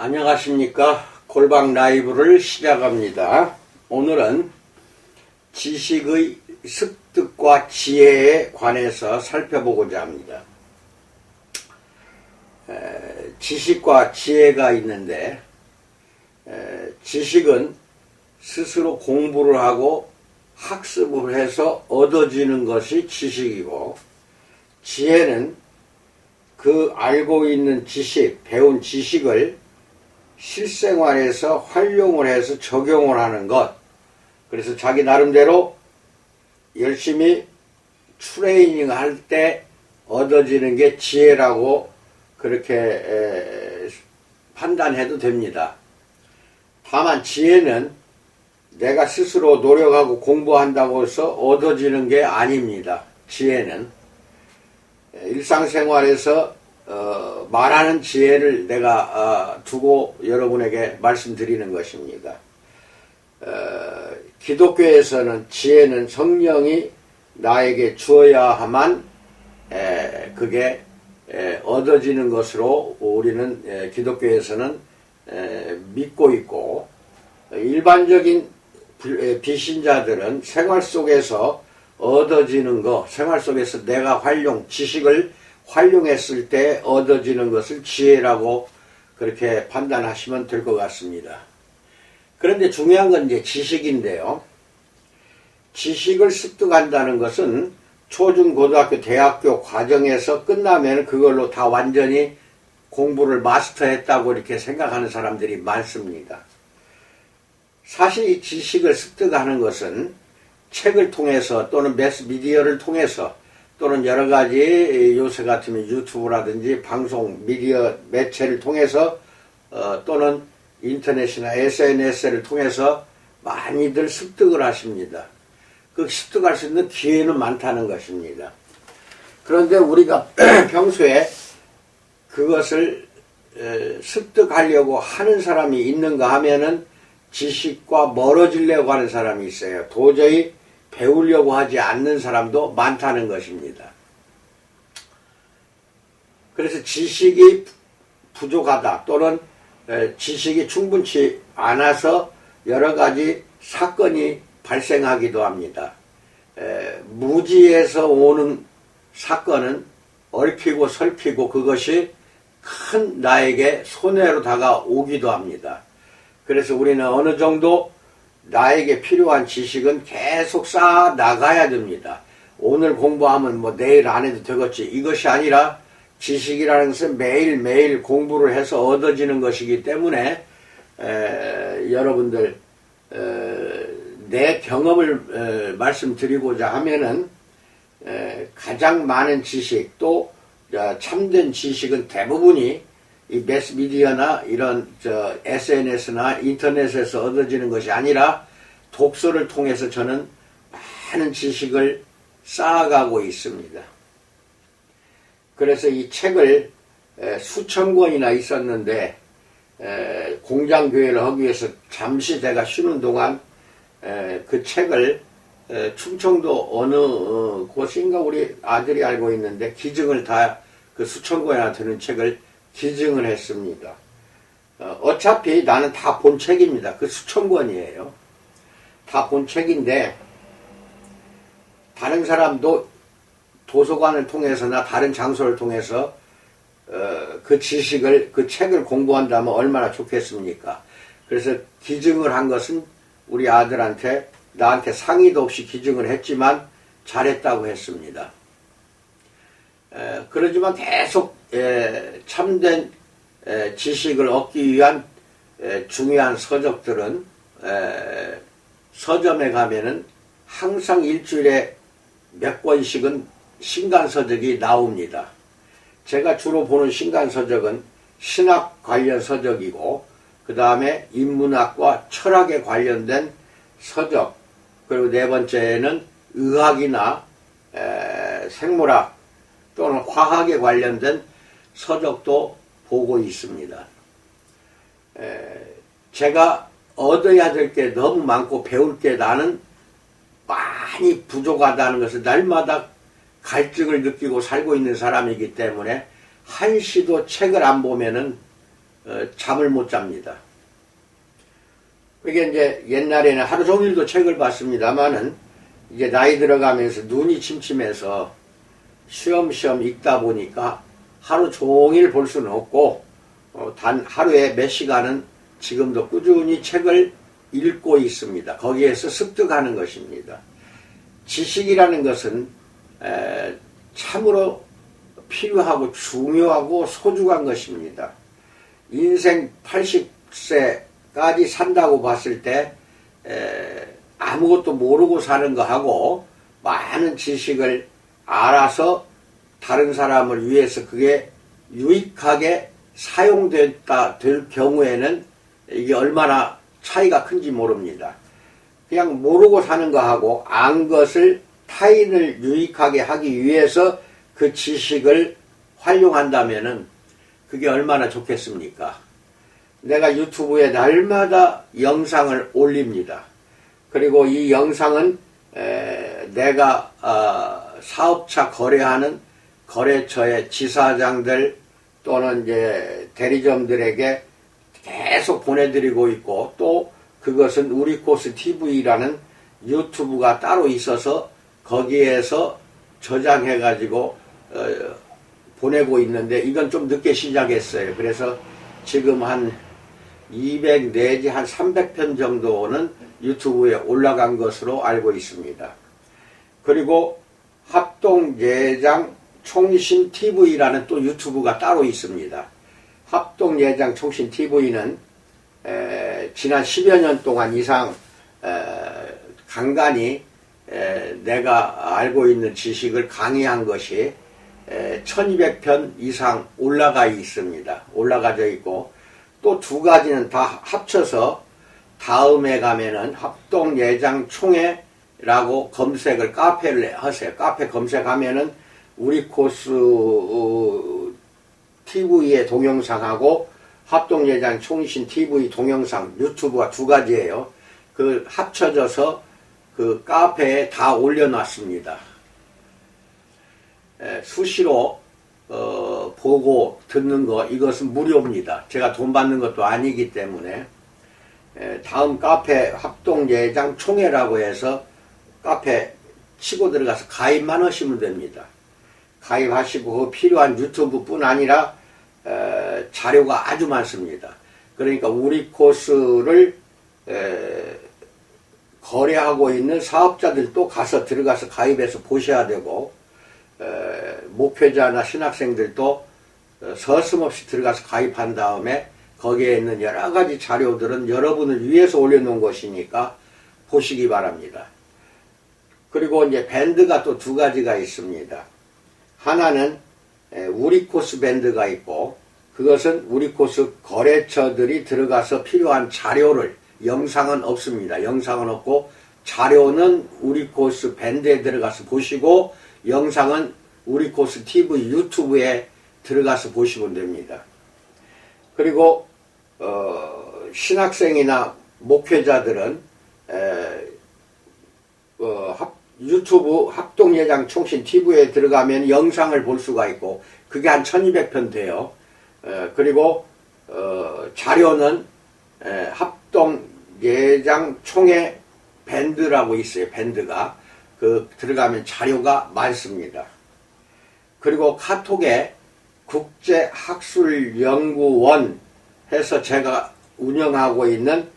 안녕하십니까. 골방 라이브를 시작합니다. 오늘은 지식의 습득과 지혜에 관해서 살펴보고자 합니다. 지식과 지혜가 있는데 지식은 스스로 공부를 하고 학습을 해서 얻어지는 것이 지식이고, 지혜는 그 알고 있는 지식, 배운 지식을 실생활에서 활용을 해서 적용을 하는 것. 그래서 자기 나름대로 열심히 트레이닝 할 때 얻어지는 게 지혜라고 그렇게 판단해도 됩니다. 다만 지혜는 내가 스스로 노력하고 공부한다고 해서 얻어지는 게 아닙니다. 지혜는 일상생활에서 말하는 지혜를 내가 두고 여러분에게 말씀드리는 것입니다. 기독교에서는 지혜는 성령이 나에게 주어야만 그게 얻어지는 것으로 우리는 기독교에서는 믿고 있고, 일반적인 비신자들은 생활 속에서 얻어지는 것, 생활 속에서 내가 지식을 활용했을 때 얻어지는 것을 지혜라고 그렇게 판단하시면 될 것 같습니다. 그런데 중요한 건 이제 지식인데요. 지식을 습득한다는 것은 초중 고등학교 대학교 과정에서 끝나면 그걸로 다 완전히 공부를 마스터했다고 이렇게 생각하는 사람들이 많습니다. 사실 이 지식을 습득하는 것은 책을 통해서 또는 매스미디어를 통해서 또는 여러가지 요새 같으면 유튜브라든지 방송 미디어 매체를 통해서 또는 인터넷이나 SNS를 통해서 많이들 습득을 하십니다. 그 습득할 수 있는 기회는 많다는 것입니다. 그런데 우리가 평소에 그것을 습득하려고 하는 사람이 있는가 하면은 지식과 멀어지려고 하는 사람이 있어요. 도저히 배우려고 하지 않는 사람도 많다는 것입니다. 그래서 지식이 부족하다 또는 지식이 충분치 않아서 여러 가지 사건이 발생하기도 합니다. 무지에서 오는 사건은 얽히고 설키고 그것이 큰 나에게 손해로 다가오기도 합니다. 그래서 우리는 어느 정도 나에게 필요한 지식은 계속 쌓아 나가야 됩니다. 오늘 공부하면 뭐 내일 안 해도 되겠지. 이것이 아니라 지식이라는 것은 매일매일 공부를 해서 얻어지는 것이기 때문에 여러분들 내 경험을 말씀드리고자 하면은 가장 많은 지식 또 참된 지식은 대부분이 이 매스미디어나 이런 SNS나 인터넷에서 얻어지는 것이 아니라 독서를 통해서 저는 많은 지식을 쌓아가고 있습니다. 그래서 이 책을 수천 권이나 있었는데 공장교회를 하기 위해서 잠시 제가 쉬는 동안 그 책을 충청도 어느 곳인가 우리 아들이 알고 있는데 기증을 다 그 수천 권이나 되는 책을 기증을 했습니다. 어차피 나는 다 본 책입니다. 그 수천 권이에요. 다 본 책인데 다른 사람도 도서관을 통해서나 다른 장소를 통해서 그 지식을 그 책을 공부한다면 얼마나 좋겠습니까? 그래서 기증을 한 것은 우리 아들한테 나한테 상의도 없이 기증을 했지만 잘했다고 했습니다. 그러지만 계속 참된 지식을 얻기 위한 중요한 서적들은 서점에 가면은 항상 일주일에 몇 권씩은 신간서적이 나옵니다. 제가 주로 보는 신간서적은 신학 관련 서적이고 그 다음에 인문학과 철학에 관련된 서적, 그리고 네 번째는 의학이나 생물학 또는 화학에 관련된 서적도 보고 있습니다. 제가 얻어야 될 게 너무 많고 배울 게 나는 많이 부족하다는 것을 날마다 갈증을 느끼고 살고 있는 사람이기 때문에 한시도 책을 안 보면은 잠을 못 잡니다. 그게 이제 옛날에는 하루 종일도 책을 봤습니다만은 이제 나이 들어가면서 눈이 침침해서 쉬엄쉬엄 읽다 보니까 하루 종일 볼 수는 없고 단 하루에 몇 시간은 지금도 꾸준히 책을 읽고 있습니다. 거기에서 습득하는 것입니다. 지식이라는 것은 참으로 필요하고 중요하고 소중한 것입니다. 인생 80세까지 산다고 봤을 때 아무것도 모르고 사는 거하고 많은 지식을 알아서 다른 사람을 위해서 그게 유익하게 사용됐다 될 경우에는 이게 얼마나 차이가 큰지 모릅니다. 그냥 모르고 사는 거하고 안 것을 타인을 유익하게 하기 위해서 그 지식을 활용한다면은 그게 얼마나 좋겠습니까? 내가 유튜브에 날마다 영상을 올립니다. 그리고 이 영상은 내가 사업차 거래하는 거래처의 지사장들 또는 이제 대리점들에게 계속 보내드리고 있고, 또 그것은 우리코스 TV라는 유튜브가 따로 있어서 거기에서 저장해가지고 보내고 있는데, 이건 좀 늦게 시작했어요. 그래서 지금 한 200 내지 한 300편 정도는 유튜브에 올라간 것으로 알고 있습니다. 그리고 합동예장 총신 TV라는 또 유튜브가 따로 있습니다. 합동예장 총신 TV는 지난 10여 년 동안 이상 간간히 내가 알고 있는 지식을 강의한 것이 1200편 이상 올라가 있습니다. 올라가져 있고, 또 두 가지는 다 합쳐서 다음에 가면은 합동예장총회라고 검색을 카페를 하세요. 카페 검색하면은 우리코스 TV의 동영상하고 합동예장 총신 TV 동영상 유튜브가 두 가지예요. 그 합쳐져서 그 카페에 다 올려놨습니다. 수시로 보고 듣는 거, 이것은 무료입니다. 제가 돈 받는 것도 아니기 때문에. 다음 카페 합동예장 총회라고 해서 카페 치고 들어가서 가입만 하시면 됩니다. 가입하시고 그 필요한 유튜브뿐 아니라 자료가 아주 많습니다. 그러니까 우리 코스를 거래하고 있는 사업자들도 가서 들어가서 가입해서 보셔야 되고, 목회자나 신학생들도 서슴없이 들어가서 가입한 다음에 거기에 있는 여러 가지 자료들은 여러분을 위해서 올려놓은 것이니까 보시기 바랍니다. 그리고 이제 밴드가 또 두 가지가 있습니다. 하나는 우리 코스 밴드가 있고, 그것은 우리 코스 거래처들이 들어가서 필요한 자료를, 영상은 없습니다. 영상은 없고 자료는 우리 코스 밴드에 들어가서 보시고, 영상은 우리 코스 TV 유튜브에 들어가서 보시면 됩니다. 그리고 신학생이나 목회자들은 유튜브 합동예장 총신 TV에 들어가면 영상을 볼 수가 있고, 그게 한 1200편 돼요. 그리고 자료는 합동예장 총회 밴드라고 있어요. 밴드가 그 들어가면 자료가 많습니다. 그리고 카톡에 국제학술연구원 해서 제가 운영하고 있는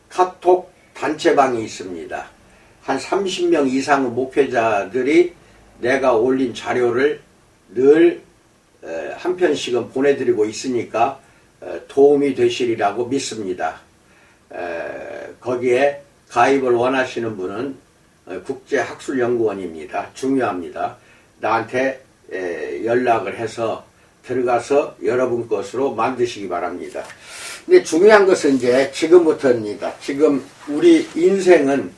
카톡 단체방이 있습니다. 한 30명 이상의 목회자들이 내가 올린 자료를 늘 한 편씩은 보내드리고 있으니까 도움이 되시리라고 믿습니다. 거기에 가입을 원하시는 분은 국제학술연구원입니다. 중요합니다. 나한테 연락을 해서 들어가서 여러분 것으로 만드시기 바랍니다. 근데 중요한 것은 이제 지금부터입니다. 지금 우리 인생은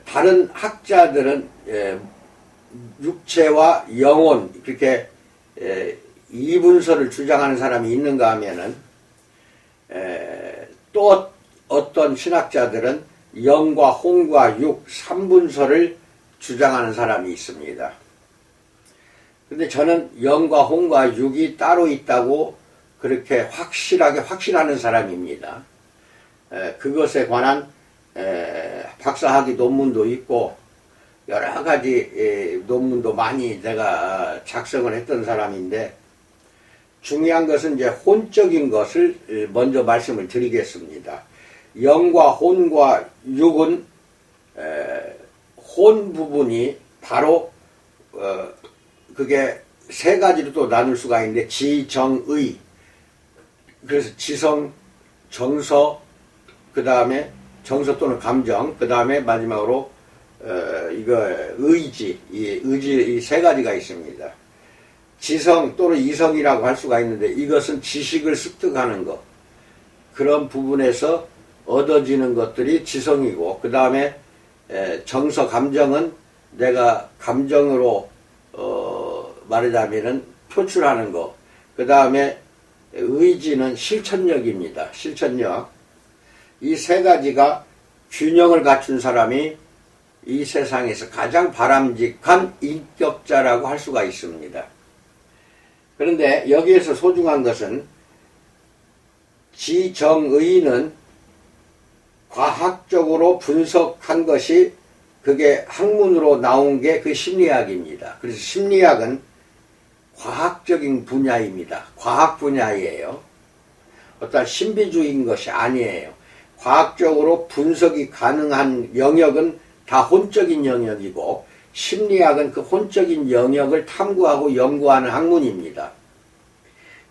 다른 학자들은 육체와 영혼 그렇게 이분설을 주장하는 사람이 있는가 하면은 또 어떤 신학자들은 영과 혼과 육 3분설을 주장하는 사람이 있습니다. 근데 저는 영과 혼과 육이 따로 있다고 그렇게 확신하는 사람입니다. 그것에 관한 박사학위 논문도 있고 여러 가지 논문도 많이 내가 작성을 했던 사람인데, 중요한 것은 이제 혼적인 것을 먼저 말씀을 드리겠습니다. 영과 혼과 육은 혼 부분이 바로 그게 세 가지로 또 나눌 수가 있는데, 지정의, 그래서 지성, 정서, 그 다음에 정서 또는 감정, 그 다음에 마지막으로 의지, 이 세 가지가 있습니다. 지성 또는 이성이라고 할 수가 있는데, 이것은 지식을 습득하는 것, 그런 부분에서 얻어지는 것들이 지성이고, 그 다음에 정서, 감정은 내가 감정으로 말하자면은 표출하는 것, 그 다음에 의지는 실천력입니다. 실천력. 이 세 가지가 균형을 갖춘 사람이 이 세상에서 가장 바람직한 인격자라고 할 수가 있습니다. 그런데 여기에서 소중한 것은, 지정의는 과학적으로 분석한 것이 그게 학문으로 나온 게 그 심리학입니다. 그래서 심리학은 과학적인 분야입니다. 과학 분야예요. 어떤 신비주의인 것이 아니에요. 과학적으로 분석이 가능한 영역은 다 혼적인 영역이고, 심리학은 그 혼적인 영역을 탐구하고 연구하는 학문입니다.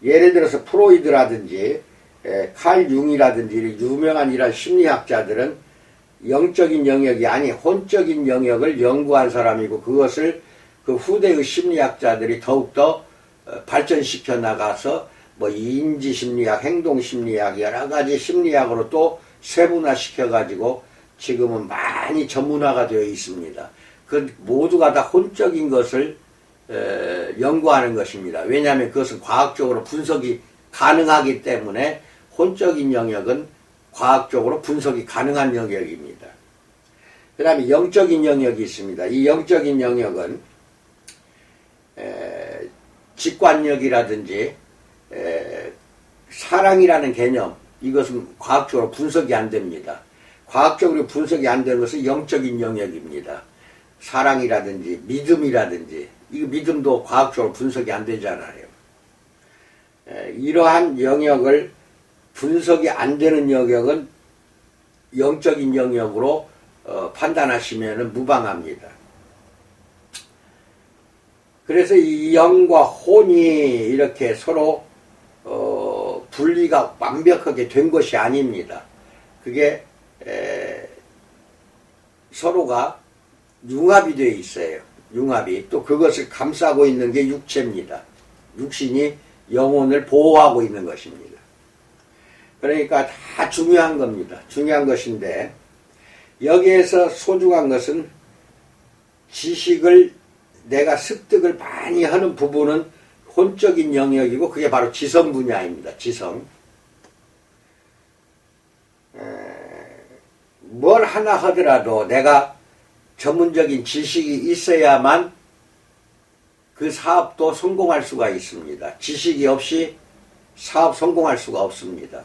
예를 들어서 프로이드라든지 칼 융이라든지 유명한 이런 심리학자들은 영적인 영역이 아닌 혼적인 영역을 연구한 사람이고, 그것을 그 후대의 심리학자들이 더욱더 발전시켜 나가서 뭐 인지심리학, 행동심리학, 여러 가지 심리학으로 또 세분화시켜 가지고 지금은 많이 전문화가 되어 있습니다. 그 모두가 다 혼적인 것을 연구하는 것입니다. 왜냐하면 그것은 과학적으로 분석이 가능하기 때문에 혼적인 영역은 과학적으로 분석이 가능한 영역입니다. 그 다음에 영적인 영역이 있습니다. 이 영적인 영역은 직관력이라든지 사랑이라는 개념, 이것은 과학적으로 분석이 안 됩니다. 과학적으로 분석이 안 되는 것은 영적인 영역입니다. 사랑이라든지 믿음이라든지, 이 믿음도 과학적으로 분석이 안 되잖아요. 이러한 영역을 분석이 안 되는 영역은 영적인 영역으로 판단하시면 무방합니다. 그래서 이 영과 혼이 이렇게 서로 분리가 완벽하게 된 것이 아닙니다. 그게 서로가 융합이 되어 있어요. 융합이. 또 그것을 감싸고 있는 게 육체입니다. 육신이 영혼을 보호하고 있는 것입니다. 그러니까 다 중요한 겁니다. 중요한 것인데, 여기에서 소중한 것은 지식을 내가 습득을 많이 하는 부분은 혼적인 영역이고, 그게 바로 지성 분야입니다. 지성. 뭘 하나 하더라도 내가 전문적인 지식이 있어야만 그 사업도 성공할 수가 있습니다. 지식이 없이 사업 성공할 수가 없습니다.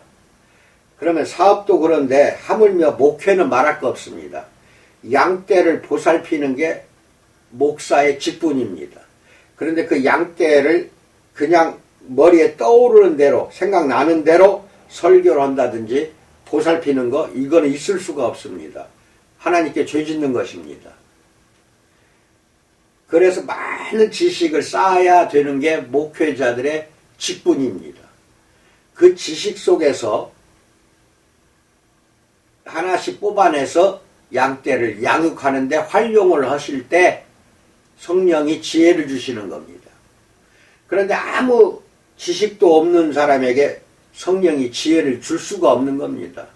그러면 사업도 그런데 하물며 목회는 말할 거 없습니다. 양떼를 보살피는 게 목사의 직분입니다. 그런데 그 양떼를 그냥 머리에 떠오르는 대로, 생각나는 대로 설교를 한다든지 보살피는 거, 이거는 있을 수가 없습니다. 하나님께 죄 짓는 것입니다. 그래서 많은 지식을 쌓아야 되는 게 목회자들의 직분입니다. 그 지식 속에서 하나씩 뽑아내서 양떼를 양육하는데 활용을 하실 때 성령이 지혜를 주시는 겁니다. 그런데 아무 지식도 없는 사람에게 성령이 지혜를 줄 수가 없는 겁니다.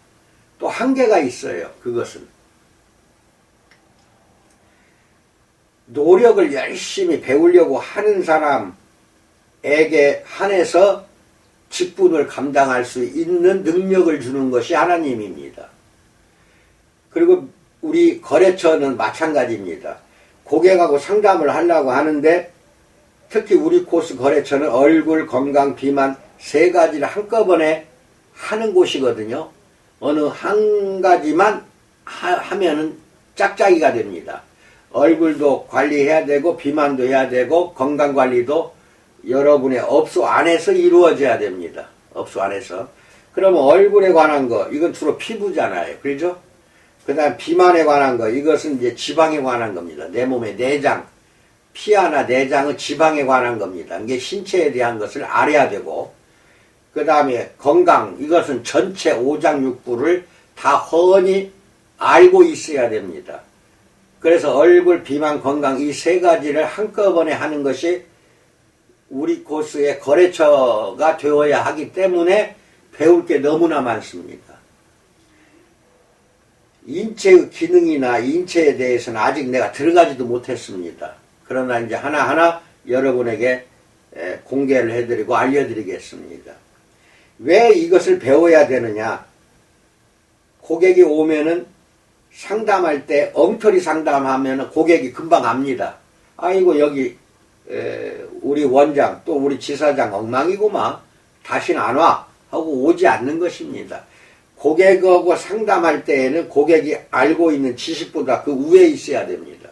또 한계가 있어요. 그것은 노력을 열심히 배우려고 하는 사람에게 한해서 직분을 감당할 수 있는 능력을 주는 것이 하나님입니다. 그리고 우리 거래처는 마찬가지입니다. 고객하고 상담을 하려고 하는데 특히 우리 코스 거래처는 얼굴, 건강, 비만 세 가지를 한꺼번에 하는 곳이거든요. 어느 한 가지만 하면은 짝짝이가 됩니다. 얼굴도 관리해야 되고 비만도 해야 되고 건강관리도 여러분의 업소 안에서 이루어져야 됩니다. 업소 안에서. 그러면 얼굴에 관한 거 이건 주로 피부잖아요. 그렇죠? 그 다음 비만에 관한 거 이것은 이제 지방에 관한 겁니다. 내 몸의 내장, 피하나 내장은 지방에 관한 겁니다. 이게 신체에 대한 것을 알아야 되고 그 다음에 건강 이것은 전체 오장육부를 다 훤히 알고 있어야 됩니다. 그래서 얼굴, 비만, 건강 이 세 가지를 한꺼번에 하는 것이 우리 코스의 거래처가 되어야 하기 때문에 배울 게 너무나 많습니다. 인체의 기능이나 인체에 대해서는 아직 내가 들어가지도 못했습니다. 그러나 이제 하나하나 여러분에게 공개를 해드리고 알려드리겠습니다. 왜 이것을 배워야 되느냐? 고객이 오면은 상담할 때 엉터리 상담하면 고객이 금방 압니다. 아이고 여기 우리 원장 또 우리 지사장 엉망이구만 다시는 안 와 하고 오지 않는 것입니다. 고객하고 상담할 때에는 고객이 알고 있는 지식보다 그 위에 있어야 됩니다.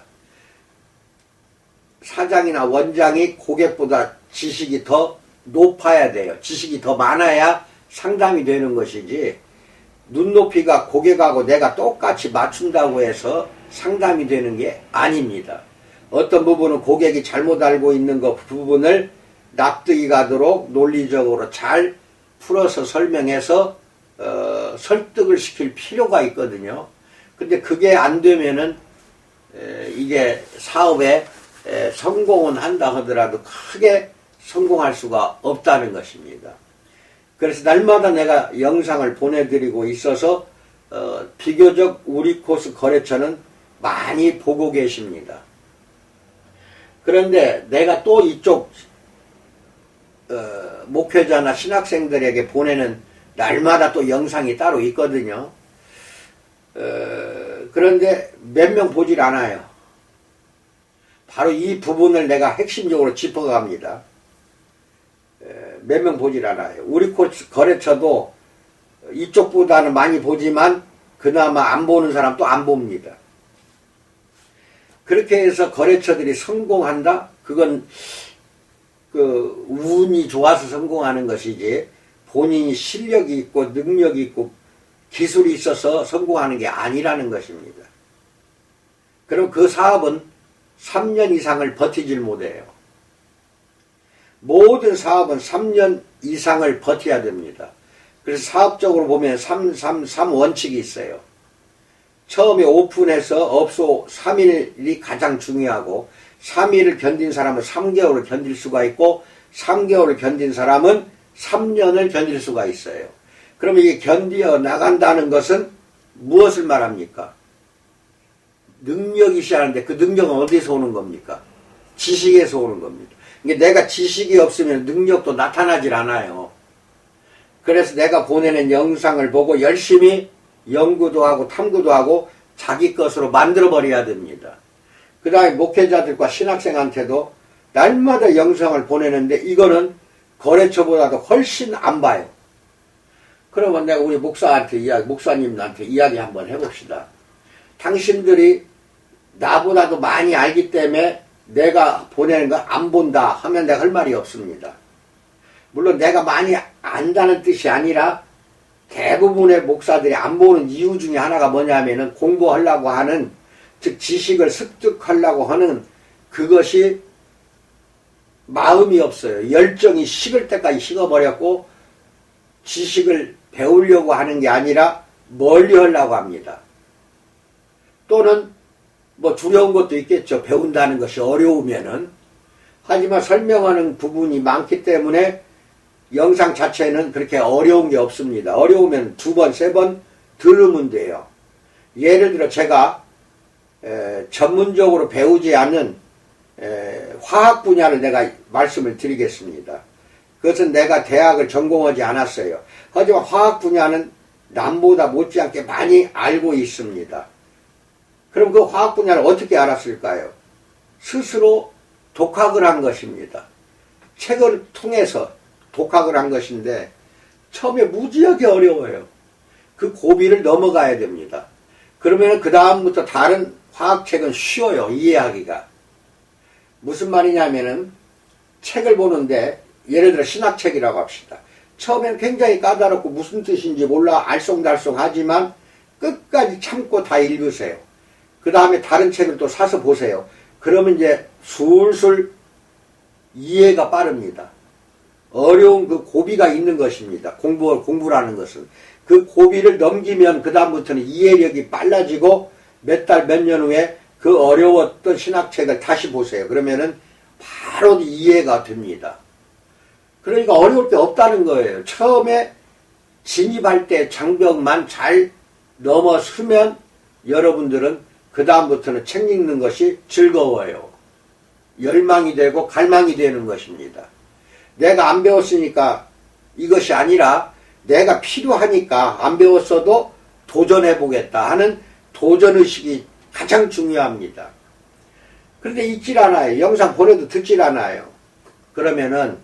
사장이나 원장이 고객보다 지식이 더 높아야 돼요. 지식이 더 많아야 상담이 되는 것이지 눈높이가 고객하고 내가 똑같이 맞춘다고 해서 상담이 되는 게 아닙니다. 어떤 부분은 고객이 잘못 알고 있는 그 부분을 납득이 가도록 논리적으로 잘 풀어서 설명해서 설득을 시킬 필요가 있거든요. 근데 그게 안 되면은 이게 사업에 성공은 한다 하더라도 크게 성공할 수가 없다는 것입니다. 그래서 날마다 내가 영상을 보내드리고 있어서 비교적 우리 코스 거래처는 많이 보고 계십니다. 그런데 내가 또 이쪽 목회자나 신학생들에게 보내는 날마다 또 영상이 따로 있거든요. 그런데 몇 명 보질 않아요. 바로 이 부분을 내가 핵심적으로 짚어갑니다. 몇 명 보질 않아요. 우리 코스 거래처도 이쪽보다는 많이 보지만 그나마 안 보는 사람 또 안 봅니다. 그렇게 해서 거래처들이 성공한다? 그건 그 운이 좋아서 성공하는 것이지 본인이 실력이 있고 능력이 있고 기술이 있어서 성공하는 게 아니라는 것입니다. 그럼 그 사업은 3년 이상을 버티질 못해요. 모든 사업은 3년 이상을 버텨야 됩니다. 그래서 사업적으로 보면 3원칙이 있어요. 처음에 오픈해서 업소 3일이 가장 중요하고 3일을 견딘 사람은 3개월을 견딜 수가 있고 3개월을 견딘 사람은 3년을 견딜 수가 있어요. 그러면 이게 견디어 나간다는 것은 무엇을 말합니까? 능력이 시작하는데 그 능력은 어디서 오는 겁니까? 지식에서 오는 겁니다. 내가 지식이 없으면 능력도 나타나질 않아요. 그래서 내가 보내는 영상을 보고 열심히 연구도 하고 탐구도 하고 자기 것으로 만들어버려야 됩니다. 그 다음에 목회자들과 신학생한테도 날마다 영상을 보내는데 이거는 거래처보다도 훨씬 안 봐요. 그러면 내가 우리 목사님한테 이야기 한번 해봅시다. 당신들이 나보다도 많이 알기 때문에 내가 보내는 거 안 본다 하면 내가 할 말이 없습니다. 물론 내가 많이 안다는 뜻이 아니라 대부분의 목사들이 안 보는 이유 중에 하나가 뭐냐면은 공부하려고 하는, 즉 지식을 습득하려고 하는 그것이 마음이 없어요. 열정이 식을 때까지 식어버렸고 지식을 배우려고 하는 게 아니라 멀리 하려고 합니다. 또는 뭐 두려운 것도 있겠죠. 배운다는 것이 어려우면은. 하지만 설명하는 부분이 많기 때문에 영상 자체는 그렇게 어려운 게 없습니다. 어려우면 2번, 3번 들으면 돼요. 예를 들어 제가 전문적으로 배우지 않는 화학 분야를 내가 말씀을 드리겠습니다. 그것은 내가 대학을 전공하지 않았어요. 하지만 화학 분야는 남보다 못지않게 많이 알고 있습니다. 그럼 그 화학 분야를 어떻게 알았을까요? 스스로 독학을 한 것입니다. 책을 통해서 독학을 한 것인데 처음에 무지하게 어려워요. 그 고비를 넘어가야 됩니다. 그러면 그 다음부터 다른 화학책은 쉬워요. 이해하기가. 무슨 말이냐면은 책을 보는데 예를 들어 신학책이라고 합시다. 처음엔 굉장히 까다롭고 무슨 뜻인지 몰라 알쏭달쏭 하지만 끝까지 참고 다 읽으세요. 그 다음에 다른 책을 또 사서 보세요. 그러면 이제 술술 이해가 빠릅니다. 어려운 그 고비가 있는 것입니다. 공부라는 것은. 그 고비를 넘기면 그 다음부터는 이해력이 빨라지고 몇 달, 몇 년 후에 그 어려웠던 신학책을 다시 보세요. 그러면은 바로 이해가 됩니다. 그러니까 어려울 게 없다는 거예요. 처음에 진입할 때 장벽만 잘 넘어서면 여러분들은 그 다음부터는 책 읽는 것이 즐거워요. 열망이 되고 갈망이 되는 것입니다. 내가 안 배웠으니까 이것이 아니라 내가 필요하니까 안 배웠어도 도전해보겠다 하는 도전의식이 가장 중요합니다. 그런데 읽질 않아요. 영상 보내도 듣질 않아요. 그러면은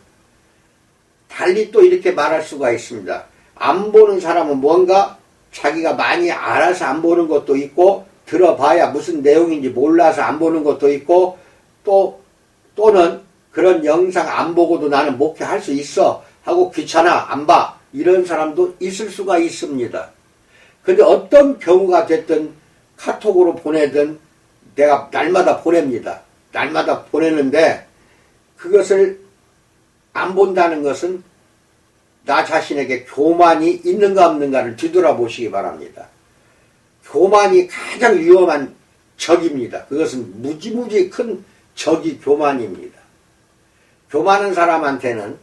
달리 또 이렇게 말할 수가 있습니다. 안 보는 사람은 뭔가 자기가 많이 알아서 안 보는 것도 있고 들어봐야 무슨 내용인지 몰라서 안 보는 것도 있고 또는 그런 영상 안 보고도 나는 목회할 수 있어 하고 귀찮아 안 봐 이런 사람도 있을 수가 있습니다. 근데 어떤 경우가 됐든 카톡으로 보내든 내가 날마다 보냅니다. 날마다 보내는데 그것을 안 본다는 것은 나 자신에게 교만이 있는가 없는가를 뒤돌아보시기 바랍니다. 교만이 가장 위험한 적입니다. 그것은 무지무지 큰 적이 교만입니다. 교만한 사람한테는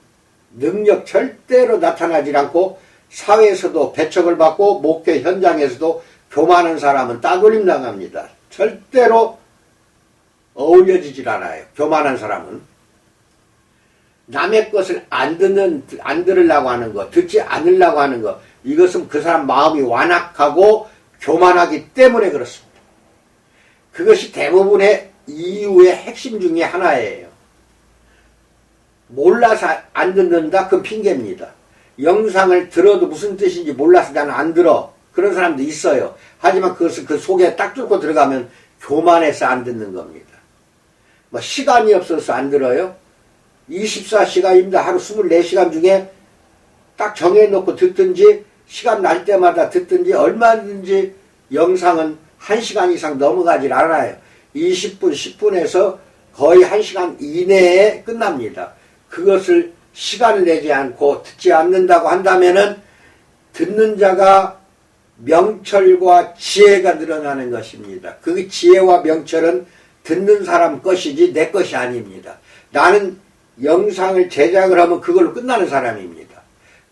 능력 절대로 나타나지 않고 사회에서도 배척을 받고 목회 현장에서도 교만한 사람은 따돌림 당합니다. 절대로 어울려지질 않아요. 교만한 사람은. 남의 것을 안 들으려고 하는 것, 듣지 않으려고 하는 것, 이것은 그 사람 마음이 완악하고 교만하기 때문에 그렇습니다. 그것이 대부분의 이유의 핵심 중에 하나예요. 몰라서 안 듣는다? 그건 핑계입니다. 영상을 들어도 무슨 뜻인지 몰라서 나는 안 들어. 그런 사람도 있어요. 하지만 그것을 그 속에 딱 뚫고 들어가면 교만해서 안 듣는 겁니다. 뭐 시간이 없어서 안 들어요? 24시간입니다. 하루 24시간 중에 딱 정해놓고 듣든지 시간 날 때마다 듣든지 얼마든지 영상은 1시간 이상 넘어가질 않아요. 20분, 10분에서 거의 1시간 이내에 끝납니다. 그것을 시간을 내지 않고 듣지 않는다고 한다면은 듣는 자가 명철과 지혜가 늘어나는 것입니다. 그 지혜와 명철은 듣는 사람 것이지 내 것이 아닙니다. 나는 영상을 제작을 하면 그걸로 끝나는 사람입니다.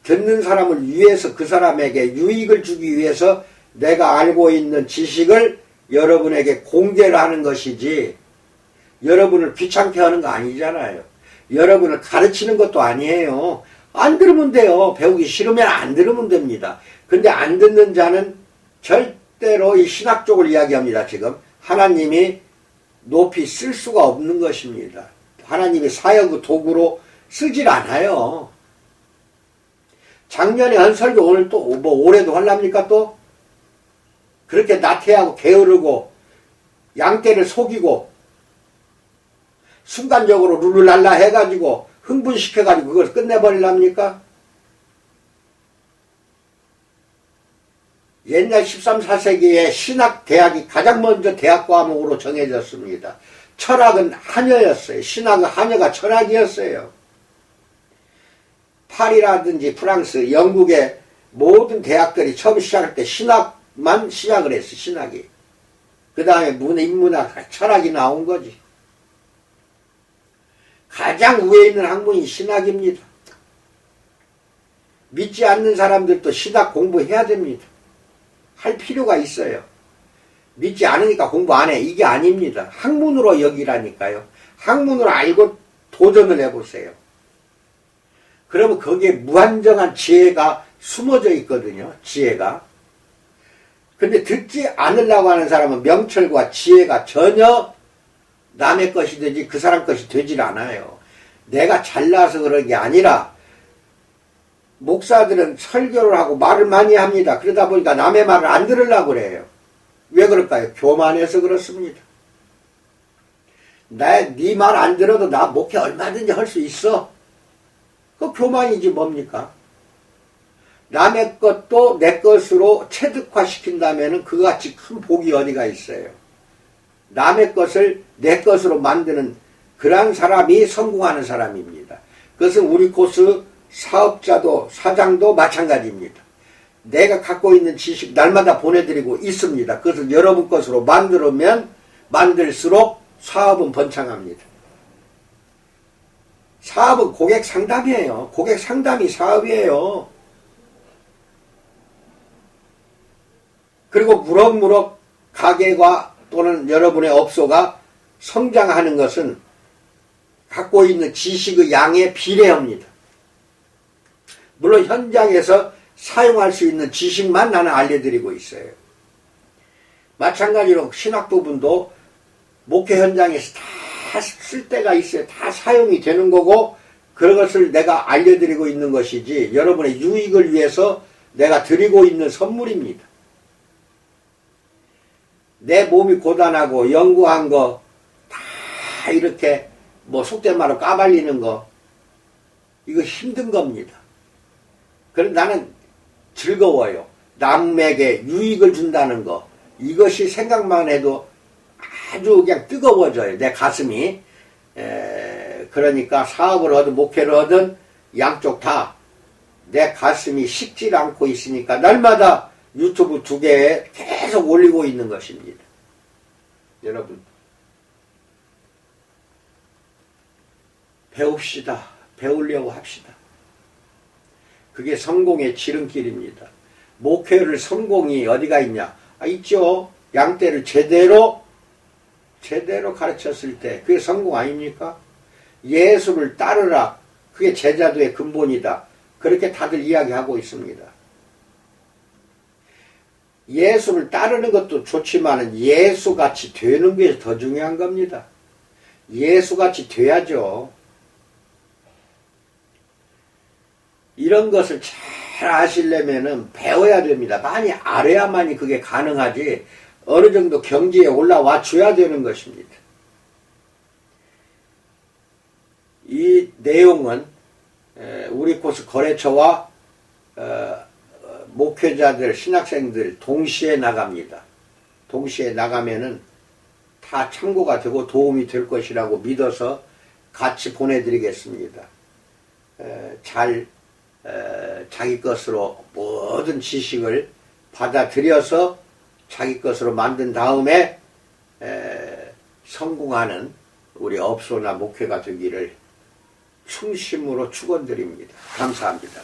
듣는 사람을 위해서 그 사람에게 유익을 주기 위해서 내가 알고 있는 지식을 여러분에게 공개를 하는 것이지 여러분을 귀찮게 하는 거 아니잖아요. 여러분을 가르치는 것도 아니에요. 안 들으면 돼요. 배우기 싫으면 안 들으면 됩니다. 근데 안 듣는 자는 절대로 이 신학 쪽을 이야기합니다. 지금 하나님이 높이 쓸 수가 없는 것입니다. 하나님이 사역의 도구로 쓰질 않아요. 작년에 한 설교 오늘 또 뭐 올해도 하려합니까 또? 그렇게 나태하고 게으르고 양떼를 속이고 순간적으로 룰루랄라 해가지고 흥분시켜가지고 그걸 끝내버리랍니까? 옛날 13, 14세기에 신학대학이 가장 먼저 대학 과목으로 정해졌습니다. 철학은 한여였어요. 신학은 한여가 철학이었어요. 파리라든지 프랑스, 영국의 모든 대학들이 처음 시작할 때 신학만 시작을 했어요. 신학이. 그 다음에 인문학, 철학이 나온 거지. 가장 위에 있는 학문이 신학입니다. 믿지 않는 사람들도 신학 공부해야 됩니다. 할 필요가 있어요. 믿지 않으니까 공부 안 해. 이게 아닙니다. 학문으로 여기라니까요. 학문으로 알고 도전을 해보세요. 그러면 거기에 무한정한 지혜가 숨어져 있거든요. 지혜가. 근데 듣지 않으려고 하는 사람은 명철과 지혜가 전혀 남의 것이 되지 그 사람 것이 되질 않아요. 내가 잘나서 그런 게 아니라 목사들은 설교를 하고 말을 많이 합니다. 그러다 보니까 남의 말을 안 들으려고 그래요. 왜 그럴까요? 교만해서 그렇습니다. 네 말 안 들어도 나 목회 얼마든지 할 수 있어. 그 교만이지 뭡니까? 남의 것도 내 것으로 체득화시킨다면 그같이 큰 복이 어디가 있어요. 남의 것을 내 것으로 만드는 그런 사람이 성공하는 사람입니다. 그것은 우리 코스 사업자도 사장도 마찬가지입니다. 내가 갖고 있는 지식 날마다 보내드리고 있습니다. 그것을 여러분 것으로 만들면 만들수록 사업은 번창합니다. 사업은 고객 상담이에요. 고객 상담이 사업이에요. 그리고 무럭무럭 가게가 또는 여러분의 업소가 성장하는 것은 갖고 있는 지식의 양에 비례합니다. 물론 현장에서 사용할 수 있는 지식만 나는 알려드리고 있어요. 마찬가지로 신학 부분도 목회 현장에서 다 쓸 때가 있어요. 다 사용이 되는 거고 그것을 내가 알려드리고 있는 것이지 여러분의 유익을 위해서 내가 드리고 있는 선물입니다. 내 몸이 고단하고 연구한 거 다 이렇게 뭐 속된 말로 까발리는 거 이거 힘든 겁니다. 그래서 나는 즐거워요. 남에게 유익을 준다는 거 이것이 생각만 해도 아주 그냥 뜨거워져요. 내 가슴이. 그러니까 사업을 하든 목회를 하든 양쪽 다 내 가슴이 식질 않고 있으니까 날마다 유튜브 2개에 계속 올리고 있는 것입니다. 여러분 배웁시다. 배우려고 합시다. 그게 성공의 지름길입니다. 목회를 성공이 어디가 있냐? 있죠. 양떼를 제대로 가르쳤을 때 그게 성공 아닙니까? 예수를 따르라. 그게 제자도의 근본이다. 그렇게 다들 이야기하고 있습니다. 예수를 따르는 것도 좋지만 예수같이 되는 게 더 중요한 겁니다. 예수같이 돼야죠. 이런 것을 잘 아시려면 배워야 됩니다. 많이 알아야만이 그게 가능하지 어느 정도 경지에 올라와 줘야 되는 것입니다. 이 내용은 우리 코스 거래처와 목회자들, 신학생들 동시에 나갑니다. 동시에 나가면은 다 참고가 되고 도움이 될 것이라고 믿어서 같이 보내드리겠습니다. 잘 자기 것으로 모든 지식을 받아들여서 자기 것으로 만든 다음에 성공하는 우리 업소나 목회가 되기를 충심으로 축원드립니다. 감사합니다.